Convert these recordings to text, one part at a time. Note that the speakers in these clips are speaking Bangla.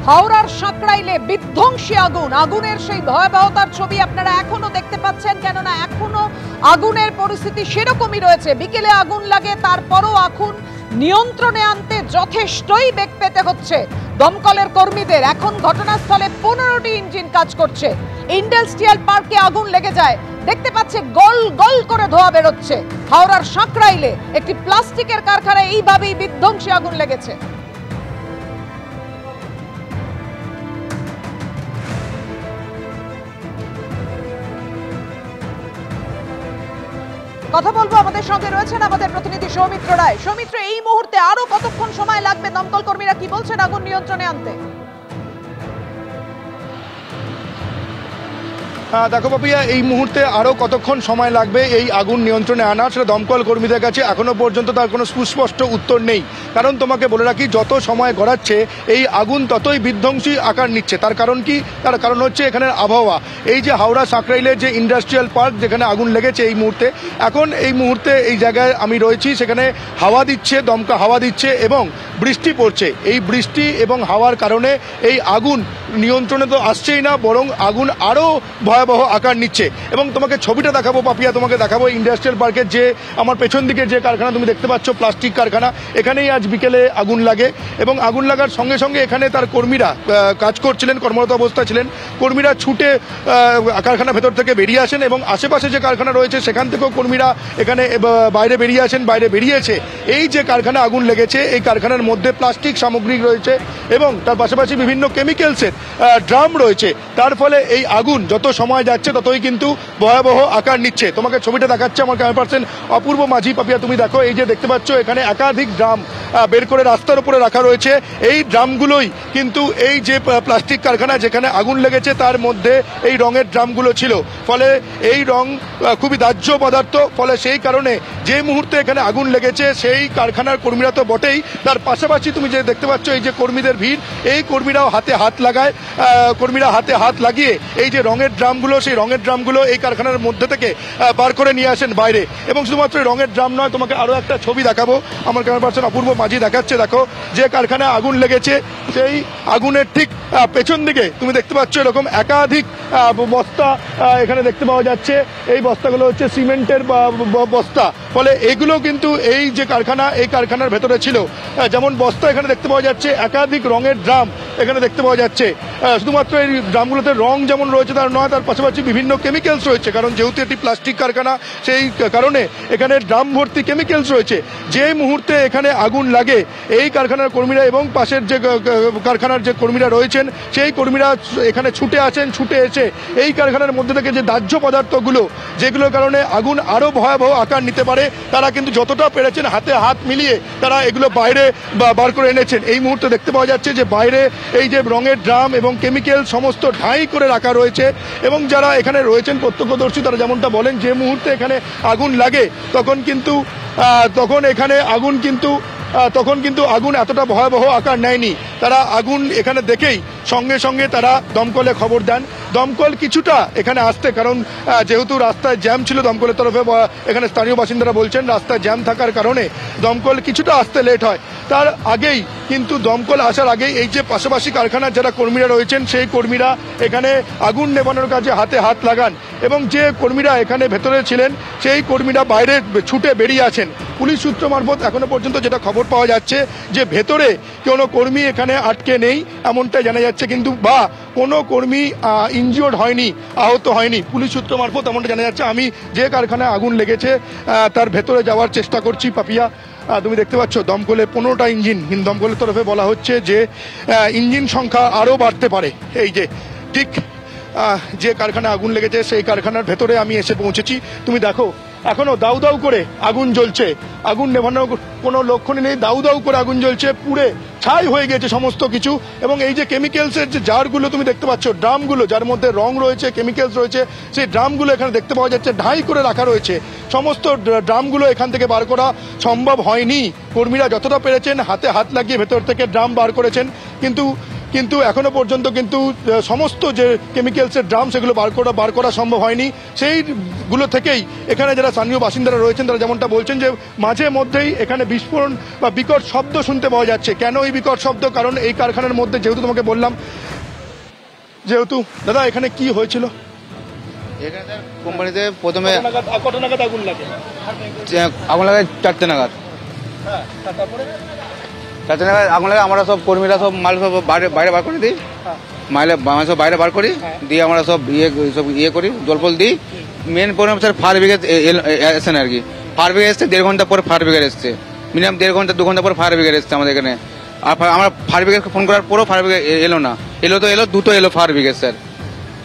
হাওড়ার সাঁকড়াইলে বিধ্বংসী আগুন, আগুনের সেই ভয়াবহতার ছবি আপনারা এখনো দেখতে পাচ্ছেন, কেননা এখনো আগুনের পরিস্থিতি সেরকমই রয়েছে। বিকেলে আগুন লাগে, তারপরও আগুন নিয়ন্ত্রণে আনতে যথেষ্টই বেগ পেতে হচ্ছে দমকলের কর্মীদের। এখন ঘটনাস্থলে 15টি ইঞ্জিন কাজ করছে। ইন্ডাস্ট্রিয়াল পার্কে আগুন লেগে যায়, দেখতে পাচ্ছে গল গল করে ধোঁয়া বেরোচ্ছে। হাওড়ার সাঁকড়াইলে একটি প্লাস্টিকের কারখানায় এইভাবেই বিধ্বংসী আগুন লেগেছে। কথা বলবো, আমাদের সঙ্গে রয়েছেন আমাদের প্রতিনিধি সৌমিত্র রায়। সৌমিত্র, এই মুহূর্তে আরো কতক্ষণ সময় লাগবে দমকল কর্মীরা কি বলছেন আগুন নিয়ন্ত্রণে আনতে? দেখো পাপিয়া, এই মুহূর্তে আরও কতক্ষণ সময় লাগবে এই আগুন নিয়ন্ত্রণে আনা, সেটা দমকল কর্মীদের কাছে এখনো পর্যন্ত তার কোনো সুস্পষ্ট উত্তর নেই। কারণ তোমাকে বলে রাখি, যত সময় গড়াচ্ছে এই আগুন ততই বিধ্বংসী আকার নিচ্ছে। তার কারণ কি? তার কারণ হচ্ছে এখানের আবহাওয়া। এই যে হাওড়া সাঁকড়াইলের যে ইন্ডাস্ট্রিয়াল পার্ক, যেখানে আগুন লেগেছে এই মুহূর্তে, এই মুহূর্তে এই জায়গায় আমি রয়েছি, সেখানে হাওয়া দিচ্ছে, দমকা হাওয়া দিচ্ছে এবং বৃষ্টি পড়ছে। এই বৃষ্টি এবং হাওয়ার কারণে এই আগুন নিয়ন্ত্রণে তো আসছেই না, বরং আগুন আরও ভয়াবহ আকার নিচ্ছে। এবং তোমাকে ছবিটা দেখাবো পাপিয়া, তোমাকে দেখাবো ইন্ডাস্ট্রিয়াল পার্কের যে আমার পেছন দিকে যে কারখানা তুমি দেখতে পাচ্ছ, প্লাস্টিক কারখানা, এখানেই আজ বিকেলে আগুন লাগে। এবং আগুন লাগার সঙ্গে সঙ্গে এখানে তার কর্মীরা কাজ করছিলেন, কর্মরত অবস্থায় ছিলেন। কর্মীরা ছুটে কারখানার ভেতর থেকে বেরিয়ে আসেন এবং আশেপাশে যে কারখানা রয়েছে সেখান থেকেও কর্মীরা এখানে বাইরে বেরিয়ে আসেন। বাইরে বেরিয়েছে এই যে কারখানা আগুন লেগেছে, এই কারখানার মধ্যে প্লাস্টিক সামগ্রী রয়েছে এবং তার পাশাপাশি বিভিন্ন কেমিক্যালসের ড্রাম রয়েছে। তার ফলে এই আগুন যত সময় যাচ্ছে ততই কিন্তু ভয়াবহ আকার নিচ্ছে। তোমাকে ছবিটা দেখাচ্ছে আমার ক্যামেরা পার্সন অপূর্ব মাঝি। পাপিয়া, তুমি দেখো, এই যে দেখতে পাচ্ছ এখানে একাধিক ড্রাম বের করে রাস্তার উপরে রাখা রয়েছে। এই ড্রামগুলোই কিন্তু এই যে প্লাস্টিক কারখানা যেখানে আগুন লেগেছে তার মধ্যে এই রঙের ড্রামগুলো ছিল। ফলে এই রং খুবই দাহ্য পদার্থ। ফলে সেই কারণে যে মুহূর্তে এখানে আগুন লেগেছে সেই কারখানার কর্মীরা তো বটেই, তার পাশাপাশি তুমি যে দেখতে পাচ্ছ এই যে কর্মীদের ভিড়, এই কর্মীরাও হাতে হাত লাগায়। কর্মীরা হাতে হাত লাগিয়ে এই যে রঙের ড্রামগুলো, সেই রঙের ড্রামগুলো এই কারখানার মধ্যে থেকে বার করে নিয়ে আসেন বাইরে। এবং শুধুমাত্র রঙের ড্রাম নয়, তোমাকে আরও একটা ছবি দেখাবো, আমার ক্যামেরা পার্সন অপূর্ব মাঝি দেখাচ্ছে। দেখো, যে কারখানায় আগুন লেগেছে সেই আগুনের ঠিক পেছন দিকে তুমি দেখতে পাচ্ছ এরকম একাধিক বস্তা এখানে দেখতে পাওয়া যাচ্ছে। এই বস্তাগুলো হচ্ছে সিমেন্টের বস্তা। ফলে এগুলো কিন্তু এই যে কারখানা, এই কারখানার ভেতরে ছিল। যেমন বস্তা এখানে দেখতে পাওয়া যাচ্ছে, একাধিক রঙের ড্রাম এখানে দেখতে পাওয়া যাচ্ছে। শুধুমাত্র এই ড্রামগুলোতে রং যেমন রয়েছে তার নয়, তার পাশাপাশি বিভিন্ন কেমিক্যালস রয়েছে। কারণ যেহেতু এটি প্লাস্টিক কারখানা, সেই কারণে এখানে ড্রাম ভর্তি কেমিক্যালস রয়েছে। যে মুহূর্তে এখানে আগুন লাগে, এই কারখানার কর্মীরা এবং পাশের যে কারখানার যে কর্মীরা রয়েছেন সেই কর্মীরা এখানে ছুটে আসেন। ছুটে এসে এই কারখানার মধ্যে থেকে যে দাহ্য পদার্থগুলো, যেগুলোর কারণে আগুন আরও ভয়াবহ আকার নিতে পারে, তারা কিন্তু যতটা পেরেছেন হাতে হাত মিলিয়ে তারা এগুলো বাইরে বার করে এনেছেন। এই মুহূর্তে দেখতে পাওয়া যাচ্ছে যে বাইরে এই যে রঙের ড্রাম এবং কেমিক্যাল সমস্ত ঢাই করে রাখা রয়েছে। এবং যারা এখানে রয়েছেন প্রত্যক্ষদর্শী, তারা যেমনটা বলেন, যে মুহূর্তে এখানে আগুন লাগে তখন কিন্তু আগুন এতটা ভয়াবহ আকার নেয়নি। তারা আগুন এখানে দেখেই সঙ্গে সঙ্গে তারা দমকলে খবর দেন। দমকল কিছুটা এখানে আসতে, কারণ যেহেতু রাস্তায় জ্যাম ছিল দমকলের তরফে, এখানে স্থানীয় বাসিন্দারা বলছেন রাস্তায় জ্যাম থাকার কারণে দমকল কিছুটা আসতে লেট হয়। তার আগেই কিন্তু দমকল আসার আগেই এই যে পাশাপাশি কারখানার যারা কর্মীরা রয়েছেন সেই কর্মীরা এখানে আগুন নেভানোর কাজে হাতে হাত লাগান। এবং যে কর্মীরা এখানে ভেতরে ছিলেন সেই কর্মীরা বাইরে ছুটে বেরিয়ে আছেন। পুলিশ সূত্র মারফত এখনো পর্যন্ত যেটা খবর পাওয়া যাচ্ছে যে ভেতরে কোনো কর্মী এখানে আটকে নেই এমনটাই জানা যাচ্ছে, কিন্তু বা কোনো কর্মী ইনজিওর্ড হয়নি, আহত হয়নি। পুলিশ সূত্র মারফত এমনটা জানা যাচ্ছে। আমি যে কারখানায় আগুন লেগেছে তার ভেতরে যাওয়ার চেষ্টা করছি। পাপিয়া, তুমি দেখতে পাচ্ছ দমকলে 15টা ইঞ্জিন, দমকলের তরফে বলা হচ্ছে যে ইঞ্জিন সংখ্যা আরও বাড়তে পারে। এই যে ঠিক যে কারখানায় আগুন লেগেছে সেই কারখানার ভেতরে আমি এসে পৌঁছেছি। তুমি দেখো, এখনো দাউ দাউ করে আগুন জ্বলছে। আগুন নেভানোর কোনো লক্ষণই নেই, দাউ দাউ করে আগুন জ্বলছে, পুড়ে ছাই হয়ে গেছে সমস্ত কিছু। এবং এই যে কেমিক্যালসের যে জারগুলো তুমি দেখতে পাচ্ছ, ড্রামগুলো যার মধ্যে রং রয়েছে, কেমিক্যালস রয়েছে, সেই ড্রামগুলো এখানে দেখতে পাওয়া যাচ্ছে ঢাই করে রাখা রয়েছে। সমস্ত ড্রামগুলো এখান থেকে বার করা সম্ভব হয়নি। কর্মীরা যতটা পেরেছেন হাতে হাত লাগিয়ে ভেতর থেকে ড্রাম বার করেছেন, কিন্তু কিন্তু এখনো পর্যন্ত কিন্তু সমস্ত যে কেমিক্যালসের ড্রাম সেগুলো বার করা সম্ভব হয়নি। সেইগুলো থেকেই এখানে যারা স্থানীয় বাসিন্দারা রয়েছেন তারা যেমনটা বলছেন যে মাঝে মধ্যেই এখানে বিস্ফোরণ বা বিকট শব্দ শুনতে পাওয়া যাচ্ছে। কেন এই বিকট শব্দ? কারণ এই কারখানার মধ্যে যেহেতু তোমাকে বললাম দাদা এখানে কি হয়েছিল? এখানে কোম্পানিতে প্রথমে কত নাগাদ আগুন লাগে? আগুন লাগে 4টে নাগাদ। হ্যাঁ, তারপরে 4টে নাগাদ আগুন লাগে। আমরা সব কর্মীরা সব মাল সব বাইরে বার করে দিই, মাল সব বাইরে বার করি, দিয়ে আমরা সব ইয়ে করি, জলপল দিই। Main problem sir fire brigade এসেন আর কি। ফায়ার ব্রিগেড এসছে 1.5 ঘন্টা পরে, ফায়ার ব্রিগেড এসছে মিনিমাম 1.5 ঘন্টা 2 ঘন্টা পরে ফায়ার ব্রিগেড এসছে আমাদের এখানে। আর আমরা ফায়ার ব্রিগেডকে ফোন করার পরও ফায়ার ব্রিগেড এলো না। এলো দ্রুত এলো ফায়ার ব্রিগেড স্যার।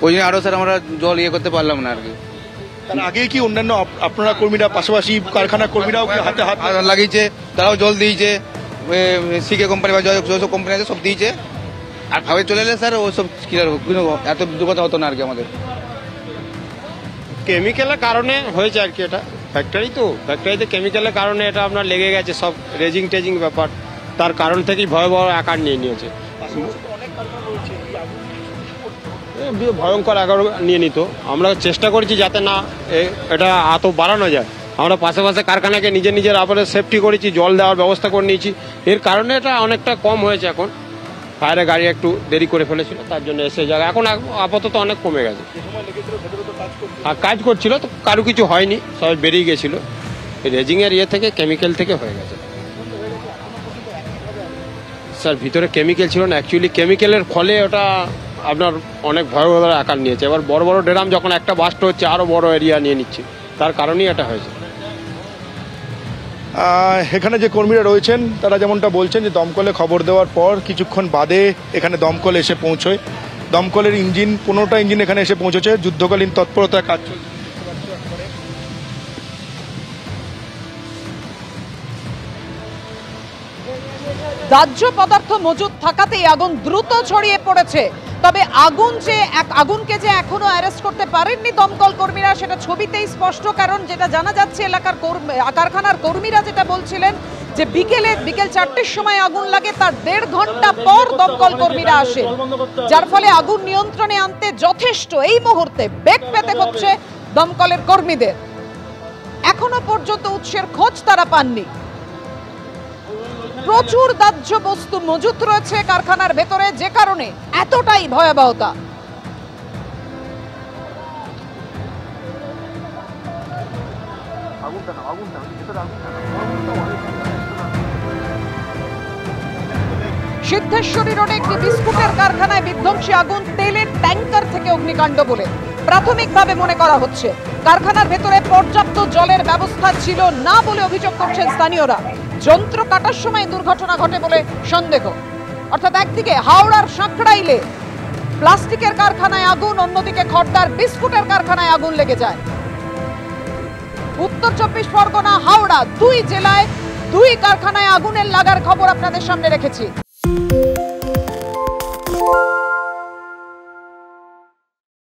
ওই জন্য আরও স্যার আমরা জল ইয়ে করতে পারলাম না আর কি। তার আগে কি অন্যান্য আপনারা কর্মীরা পাশাপাশি কারখানার কর্মীরাও কি হাতে হাত লাগিয়েছে? তারাও জল দিয়েছে, সিকে কোম্পানি বা যেসব কোম্পানি আছে সব দিয়েছে। আর ভাবে চলে এলে স্যার ওসব এত দুর্ঘটনা হতো না আর কি। আমাদের কেমিক্যালের কারণে হয়েছে আর কি। এটা ফ্যাক্টরিতে কেমিক্যালের কারণে এটা আপনার লেগে গেছে, সব রেজিং টেজিং ব্যাপার, তার কারণ থেকেই ভয়াবহ আকার নিয়ে নিয়েছে। ভয়ঙ্কর আকার নিয়ে নিত। আমরা চেষ্টা করেছি যাতে না এটা এত বাড়ানো যায়। আমরা পাশে কারখানাকে নিজের আবার সেফটি করেছি, জল দেওয়ার ব্যবস্থা করে নিয়েছি। এর কারণে এটা অনেকটা কম হয়েছে। এখন ফায়ারের গাড়ি একটু দেরি করে ফেলেছিল, তার জন্য এসে জায়গা এখন আপাতত অনেক কমে গেছে। আর কাজ করছিল তো কারো কিছু হয়নি, সবাই বেরিয়ে গেছিল। রেজিংয়ের ইয়ে থেকে কেমিক্যাল থেকে হয়ে গেছে স্যার। ভিতরে কেমিক্যাল ছিল না, অ্যাকচুয়ালি কেমিক্যালের ফলে ওটা আপনার অনেক ভয়াবহ আকার নিয়েছে। এবার বড় ড্রাম যখন একটা বাস্ট হচ্ছে আরও বড় এরিয়া নিয়ে নিচ্ছে, তার কারণেই এটা হয়েছে। এখানে যে কর্মীরা রয়েছেন তারা যেমনটা বলছেন যে দমকলে খবর দেওয়ার পর কিছুক্ষণ বাদে এখানে দমকল এসে পৌঁছয়। দমকলের ইঞ্জিন 15টা ইঞ্জিন এখানে এসে পৌঁছেছে। যুদ্ধকালীন তৎপরতায় কাজ চলছে। দাহ্য পদার্থ মজুদ থাকাতেই আগুন দ্রুত ছড়িয়ে পড়েছে। তবে আগুনকে যে এখনো অ্যারেস্ট করতে পারেননি দমকল কর্মীরা, সেটা ছবিতেই স্পষ্ট। কারণ যেটা জানা যাচ্ছে এলাকার কারখানার কর্মীরা যেটা বলছিলেন যে বিকেল 4টের সময় আগুন লাগে, তার 1.5 ঘন্টা পর দমকল কর্মীরা আসে, যার ফলে আগুন নিয়ন্ত্রণে আনতে যথেষ্ট এই মুহূর্তে বেগ পেতে হচ্ছে দমকলের কর্মীদের। এখনো পর্যন্ত উৎসের খোঁজ তারা পাননি। প্রচুর দাহ্য বস্তু মজুত রয়েছে কারখানার ভেতরে, যে কারণে এতটাই ভয়াবহতা। সিদ্ধেশ্বরী রোডে একটি বিস্কুটের কারখানায় বিধ্বংসী আগুন, তেলের ট্যাঙ্কার থেকে অগ্নিকাণ্ড বলে প্রাথমিকভাবে মনে করা হচ্ছে। কারখানার ভেতরে পর্যাপ্ত জলের ব্যবস্থা ছিল না বলে অভিযোগ করছেন স্থানীয়রা। যন্ত্র কাটার সময় দুর্ঘটনা ঘটে বলে সন্দেহ। অর্থাৎ একদিকে হাওড়ার সাঁকড়াইলে প্লাস্টিকের কারখানায় আগুন, অন্যদিকে খড়দার বিস্কুটের কারখানায় আগুন লেগে যায়। উত্তর 24 পরগনা, হাওড়া, 2 জেলায় 2 কারখানায় আগুনের লাগার খবর আপনাদের সামনে রেখেছি।